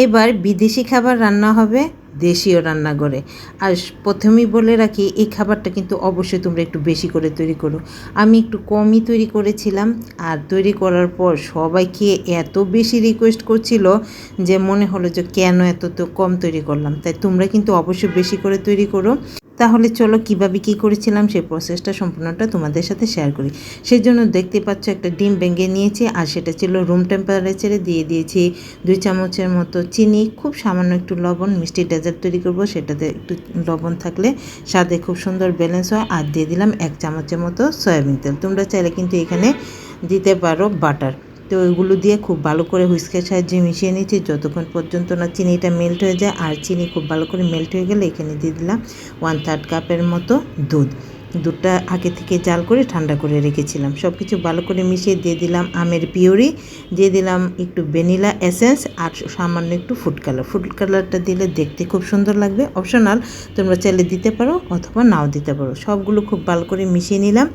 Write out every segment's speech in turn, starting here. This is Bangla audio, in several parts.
এবার বিদেশি খাবার রান্না হবে দেশীয় রান্নাঘরে। আর প্রথমেই বলে রাখি, এই খাবারটা কিন্তু অবশ্যই তোমরা একটু বেশি করে তৈরি করো। আমি একটু কমই তৈরি করেছিলাম, আর তৈরি করার পর সবাই খেয়ে এত বেশি রিকোয়েস্ট করছিল যে মনে হলো যে কেন এত তো কম তৈরি করলাম। তাই তোমরা কিন্তু অবশ্যই বেশি করে তৈরি করো। তাহলে চলো কীভাবে কী করেছিলাম সেই প্রসেসটা সম্পূর্ণটা তোমাদের সাথে শেয়ার করি। সেই জন্য দেখতে পাচ্ছ একটা ডিম ভেঙে নিয়েছি, আর সেটা ছিল রুম টেম্পারেচারে। দিয়ে দিয়েছি 2 চামচের মতো চিনি, খুব সামান্য একটু লবণ। মিষ্টি ডেজার্ট তৈরি করব, সেটাতে একটু লবণ থাকলে স্বাদে খুব সুন্দর ব্যালেন্স হয়। আর দিয়ে দিলাম 1 চামচের মতো সয়াবিন তেল। তোমরা চাইলে কিন্তু এখানে দিতে পারো বাটার। তো ওইগুলো দিয়ে খুব ভালো করে হুইস্কের সাহায্যে মিশিয়ে নিচ্ছি যতক্ষণ পর্যন্ত না চিনিটা মেল্ট হয়ে যায়। আর চিনি খুব ভালো করে মেল্ট হয়ে গেলে এখানে দিয়ে দিলাম 1/3 কাপের মতো দুধটা আগে থেকে জাল করে ঠান্ডা করে রেখেছিলাম। সব কিছু ভালো করে মিশিয়ে দিয়ে দিলাম আমের পিউরি, দিয়ে দিলাম একটু ভ্যানিলা এসেন্স, আর সামান্য একটু ফুড কালারটা দিলে দেখতে খুব সুন্দর লাগবে। অপশনাল, তোমরা চাইলে দিতে পারো অথবা নাও দিতে পারো। সবগুলো খুব ভালো করে মিশিয়ে নিলাম।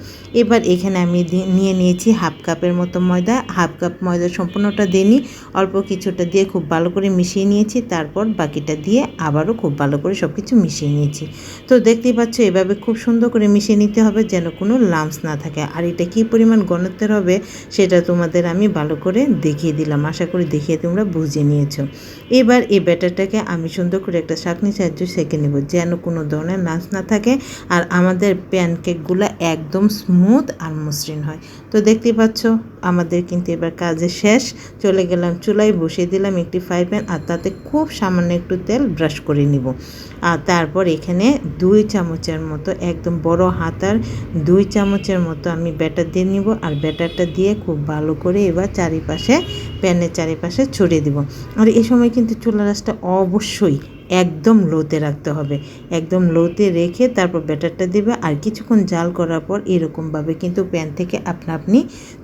এবার এখানে আমি নিয়ে নিয়েছি 1/2 কাপের মতো ময়দা। 1/2 কাপ ময়দা সম্পূর্ণটা দিইনি, অল্প কিছুটা দিয়ে খুব ভালো করে মিশিয়ে নিয়েছি। তারপর বাকিটা দিয়ে আবারও খুব ভালো করে সব কিছু মিশিয়ে নিয়েছি। তো দেখতেই পাচ্ছ এভাবে খুব সুন্দর করে মিশিয়ে নিতে হবে যেন কোনো লাম্পস না থাকে। আর এটা কী পরিমাণ ঘনত্বের হবে সেটা তোমাদের আমি ভালো করে দেখিয়ে দিলাম। আশা করি দেখিয়ে তোমরা বুঝে নিয়েছো। এবার এই ব্যাটারটাকে আমি সুন্দর করে একটা ছাঁকনির সাহায্যে সেঁকে নেব যেন কোনো ধরনের লাম্পস না থাকে, আর আমাদের প্যানকেকগুলো একদম স্মুথ আর মসৃণ হয়। তো দেখতেই পাচ্ছ আমাদের কিন্তু এবার কাজে শেষ। চলে গেলাম চুলায়, বসিয়ে দিলাম একটি ফ্রাই প্যান, আর তাতে খুব সামান্য একটু তেল ব্রাশ করে নিব। আর তারপর এখানে 2 চামচের মতো, একদম বড় হাতার 2 চামচের মতো আমি ব্যাটার দিয়ে নিব। আর ব্যাটারটা দিয়ে খুব ভালো করে এবার চারিপাশে, প্যানের চারিপাশে ছড়িয়ে দিব। আর এই সময় কিন্তু চুলার আঁচটা অবশ্যই একদম লোতে রাখতে হবে। একদম লোতে রেখে তারপর ব্যাটারটা দেবে। আর কিছুক্ষণ জাল করার পর এরকমভাবে কিন্তু প্যান থেকে আপনি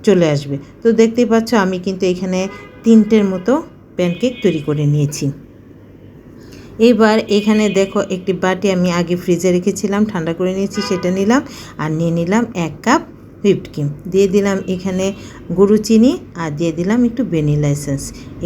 চলে আসবে। তো দেখতেই পাচ্ছ আমি কিন্তু এখানে 3টের মতো প্যানকেক তৈরি করে নিয়েছি। এবার এখানে দেখো একটি বাটি আমি আগে ফ্রিজে রেখেছিলাম, ঠান্ডা করে নিয়েছি, সেটা নিলাম। আর নিয়ে নিলাম 1 কাপ হুইপড ক্রিম, দিয়ে দিলাম এখানে গুঁড়ো চিনি, আর দিয়ে দিলাম একটু ভ্যানিলা এসেন্স।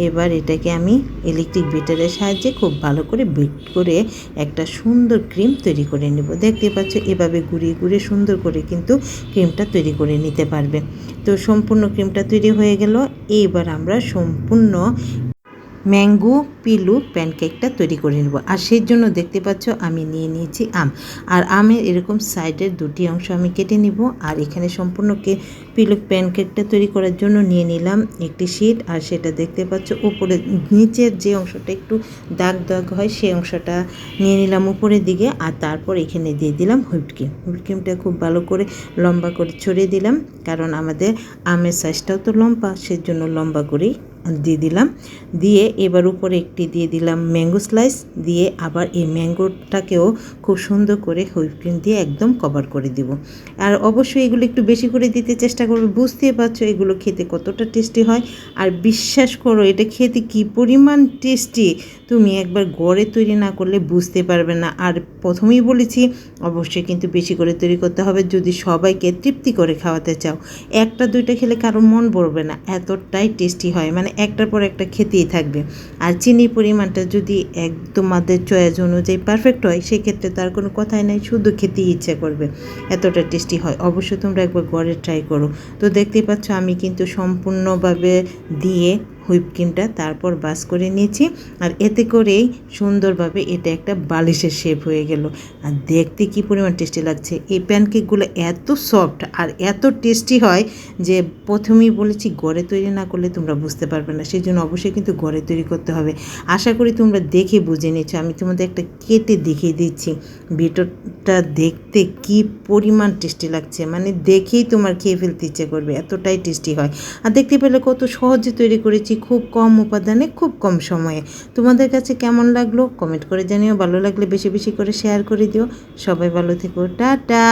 এবার এটাকে আমি ইলেকট্রিক বিটারের সাহায্যে খুব ভালো করে বিট করে একটা সুন্দর ক্রিম তৈরি করে নেব। দেখতে পাচ্ছ এভাবে ঘুরিয়ে ঘুরিয়ে সুন্দর করে কিন্তু ক্রিমটা তৈরি করে নিতে পারবে। তো সম্পূর্ণ ক্রিমটা তৈরি হয়ে গেল। এইবার আমরা সম্পূর্ণ ম্যাঙ্গো পিলু প্যানকেকটা তৈরি করে নেব। আর সেই জন্য দেখতে পাচ্ছ আমি নিয়ে নিয়েছি আম, আর আমের এরকম সাইডের 2টি অংশ আমি কেটে নিব। আর এখানে সম্পূর্ণ পিলু প্যানকেকটা তৈরি করার জন্য নিয়ে নিলাম একটি শিট, আর সেটা দেখতে পাচ্ছ উপরে নিচের যে অংশটা একটু দাগ দাগ হয় সেই অংশটা নিয়ে নিলাম উপরের দিকে। আর তারপর এখানে দিয়ে দিলাম হুইপড ক্রিমটা খুব ভালো করে লম্বা করে ছড়িয়ে দিলাম, কারণ আমাদের আমের সাইজটাও তো লম্বা, সেজন্য লম্বা করেই দিয়ে দিলাম। দিয়ে এবার উপরে একটি দিয়ে দিলাম ম্যাঙ্গো স্লাইস, দিয়ে আবার এই ম্যাঙ্গোটাকেও খুব সুন্দর করে হুইপ ক্রিম দিয়ে একদম কভার করে দিব। আর অবশ্যই এগুলো একটু বেশি করে দিতে চেষ্টা করবে। বুঝতেই পারছো এগুলো খেতে কতটা টেস্টি হয়। আর বিশ্বাস করো এটা খেতে কী পরিমাণ টেস্টি, তুমি একবার ঘরে তৈরি না করলে বুঝতে পারবে না। আর প্রথমেই বলেছি অবশ্যই কিন্তু বেশি করে তৈরি করতে হবে যদি সবাইকে তৃপ্তি করে খাওয়াতে চাও। 1টা 2টা খেলে কারোর মন ভরবে না, এতটাই টেস্টি হয়, মানে একটার পর একটা খেতেই থাকবে। আর চিনির পরিমাণটা যদি তোমাদের চয়েস অনুযায়ী পারফেক্ট হয় সেক্ষেত্রে তার কোনো কথাই নাই, শুধু খেতেই ইচ্ছা করবে, এতটা টেস্টি হয়। অবশ্যই তোমরা একবার ঘরে ট্রাই করো। তো দেখতেই পাচ্ছ আমি কিন্তু সম্পূর্ণভাবে দিয়ে হুইপ ক্রিমটা তারপর বাস করে নিয়েছি। আর এতে করেই সুন্দরভাবে এটা একটা বালিশের শেপ হয়ে গেল। আর দেখতে কী পরিমাণ টেস্টি লাগছে। এই প্যানকেকগুলো এত সফট আর এত টেস্টি হয় যে প্রথমেই বলেছি ঘরে তৈরি না করলে তোমরা বুঝতে পারবে না, সেই জন্য অবশ্যই কিন্তু ঘরে তৈরি করতে হবে। আশা করি তোমরা দেখে বুঝে নিচ্ছ। আমি তোমাদের একটা কেটে দেখিয়ে দিচ্ছি, ভিতরটা দেখতে কী পরিমাণ টেস্টি লাগছে, মানে দেখেই তোমার খেয়ে ফেলতে ইচ্ছে করবে, এতটাই টেস্টি হয়। আর দেখতে পেলে কত সহজে তৈরি করেছি, খুব কম উপাদানে খুব কম সময়ে। তোমাদের কাছে কেমন লাগলো কমেন্ট করে জানিও, ভালো লাগলে বেশি বেশি করে শেয়ার করে দিও। সবাই ভালো থেকো, টাটা।